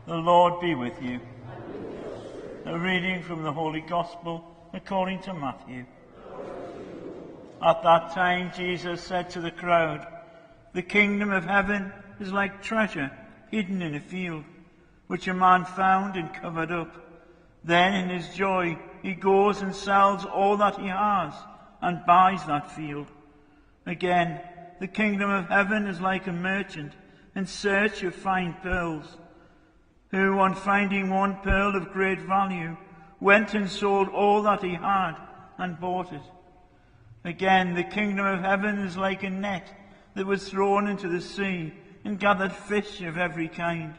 The Lord be with you. A reading from the Holy Gospel according to Matthew. At that time Jesus said to the crowd, "The kingdom of heaven is like treasure hidden in a field, which a man found and covered up. Then in his joy he goes and sells all that he has and buys that field. Again, the kingdom of heaven is like a merchant in search of fine pearls, who, on finding one pearl of great value, went and sold all that he had and bought it. Again, the kingdom of heaven is like a net that was thrown into the sea and gathered fish of every kind.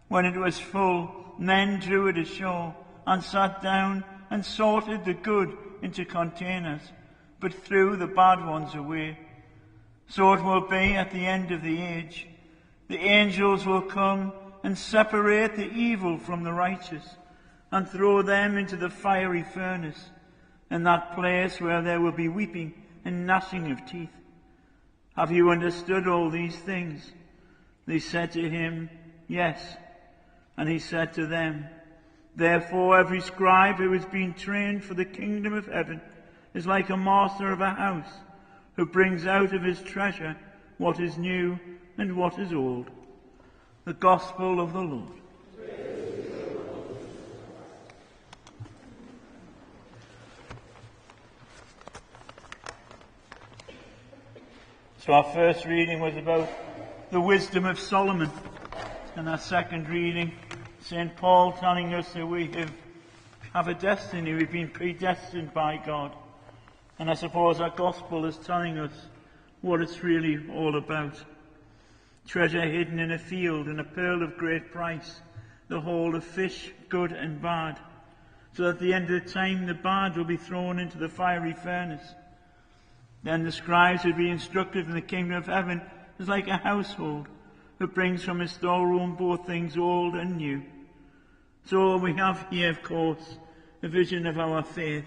When it was full, men drew it ashore and sat down and sorted the good into containers, but threw the bad ones away. So it will be at the end of the age. The angels will come and separate the evil from the righteous and throw them into the fiery furnace, in that place where there will be weeping and gnashing of teeth. Have you understood all these things?" They said to him, "Yes." And he said to them, "Therefore every scribe who has been trained for the kingdom of heaven is like a master of a house, who brings out of his treasure what is new and what is old." The Gospel of the Lord. So our first reading was about the wisdom of Solomon, and our second reading, St. Paul telling us that we have a destiny, we've been predestined by God. And I suppose our Gospel is telling us what it's really all about. Treasure hidden in a field and a pearl of great price, the hold of fish, good and bad, so that at the end of the time the bad will be thrown into the fiery furnace. Then the scribes would be instructed in the kingdom of heaven is like a household who brings from his storeroom both things old and new. So we have here, of course, a vision of our faith.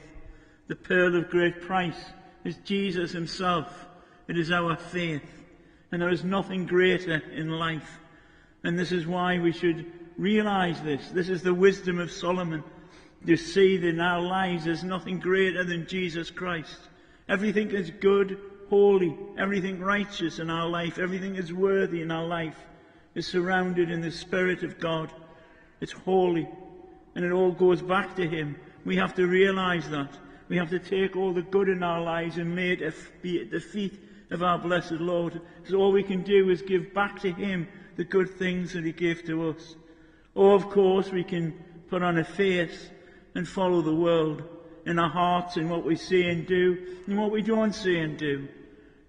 The pearl of great price is Jesus himself. It is our faith. And there is nothing greater in life. And this is why we should realize this. This is the wisdom of Solomon. To see that in our lives there's nothing greater than Jesus Christ. Everything is good, holy, everything righteous in our life, everything is worthy in our life is surrounded in the Spirit of God. It's holy, and it all goes back to him. We have to realize that. We have to take all the good in our lives and may it be at the feet of our blessed Lord. So all we can do is give back to him the good things that he gave to us. Or, of course, we can put on a face and follow the world in our hearts and what we say and do and what we don't say and do.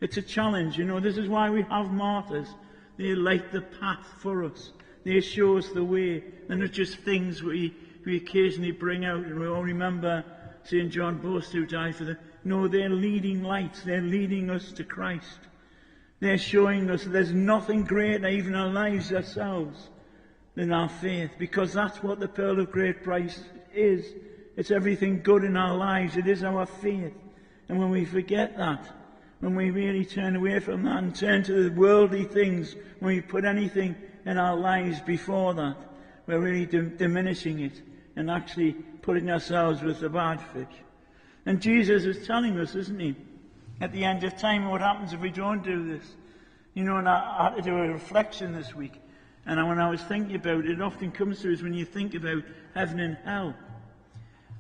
It's a challenge, this is why we have martyrs. They light the path for us. They show us the way. They're not just things we occasionally bring out, and we all remember St. John Boast who died for them. No, they're leading lights. They're leading us to Christ. They're showing us that there's nothing greater, even our lives ourselves, than our faith, because that's what the pearl of great price is. It's everything good in our lives. It is our faith. And when we forget that, when we really turn away from that and turn to the worldly things, when we put anything in our lives before that, we're really diminishing it and actually putting ourselves with the bad fish. And Jesus is telling us, isn't he, at the end of time, what happens if we don't do this? And I had to do a reflection this week. And when I was thinking about it, it often comes to us when you think about heaven and hell.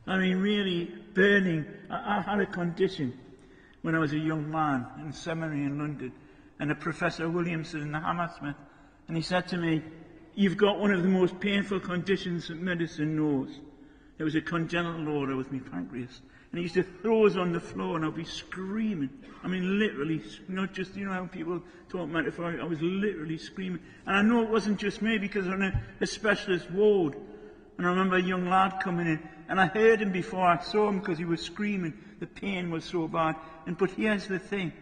I mean, really burning. I had a condition when I was a young man in seminary in London, and a Professor Williamson in the Hammersmith, and he said to me, "You've got one of the most painful conditions that medicine knows." It was a congenital order with my pancreas. And he used to throw us on the floor and I'd be screaming. I mean, literally, not just, how people talk metaphorically, I was literally screaming. And I know it wasn't just me because I'm in a specialist ward. And I remember a young lad coming in, and I heard him before I saw him because he was screaming. The pain was so bad. But here's the thing.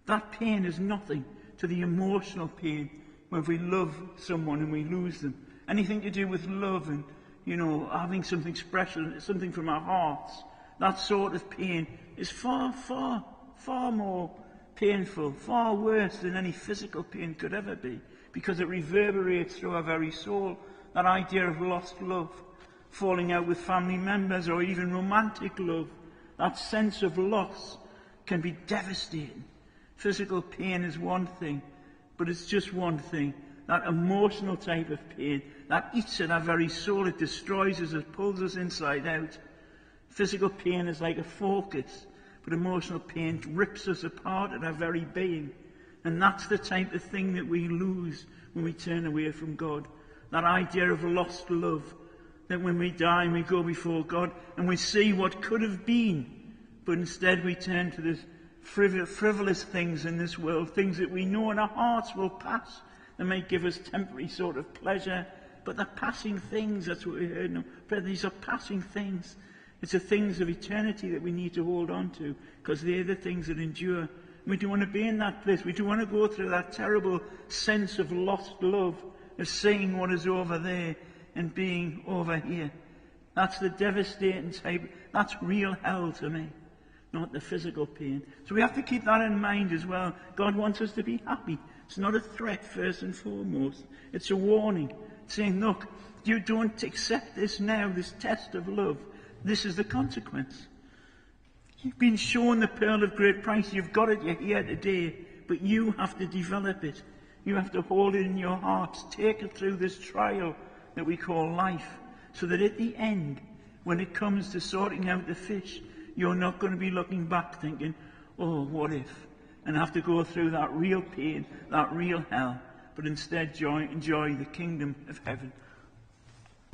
That pain is nothing to the emotional pain when we love someone and we lose them. Anything to do with love and, having something special, something from our hearts. That sort of pain is far, far, far more painful, far worse than any physical pain could ever be, because it reverberates through our very soul. that idea of lost love, falling out with family members or even romantic love. That sense of loss can be devastating. Physical pain is one thing, but it's just one thing. That emotional type of pain, that eats at our very soul, it destroys us, it pulls us inside out. Physical pain is like a focus, but emotional pain rips us apart at our very being. And that's the type of thing that we lose when we turn away from God. That idea of lost love, that when we die and we go before God and we see what could have been, but instead we turn to this frivolous things in this world, things that we know in our hearts will pass. They may give us temporary sort of pleasure, but they're passing things. That's what we heard now. But these are passing things. It's the things of eternity that we need to hold on to, because they're the things that endure. We don't want to be in that place. We don't want to go through that terrible sense of lost love, of seeing what is over there and being over here. That's the devastating type. That's real hell to me, not the physical pain. So we have to keep that in mind as well. God wants us to be happy. It's not a threat, first and foremost. It's a warning, saying, look, you don't accept this now, this test of love. This is the consequence. You've been shown the pearl of great price. You've got it. You're here today. But you have to develop it. You have to hold it in your hearts. Take it through this trial that we call life, so that at the end, when it comes to sorting out the fish, you're not going to be looking back thinking, oh, what if? And have to go through that real pain, that real hell, but instead enjoy the kingdom of heaven.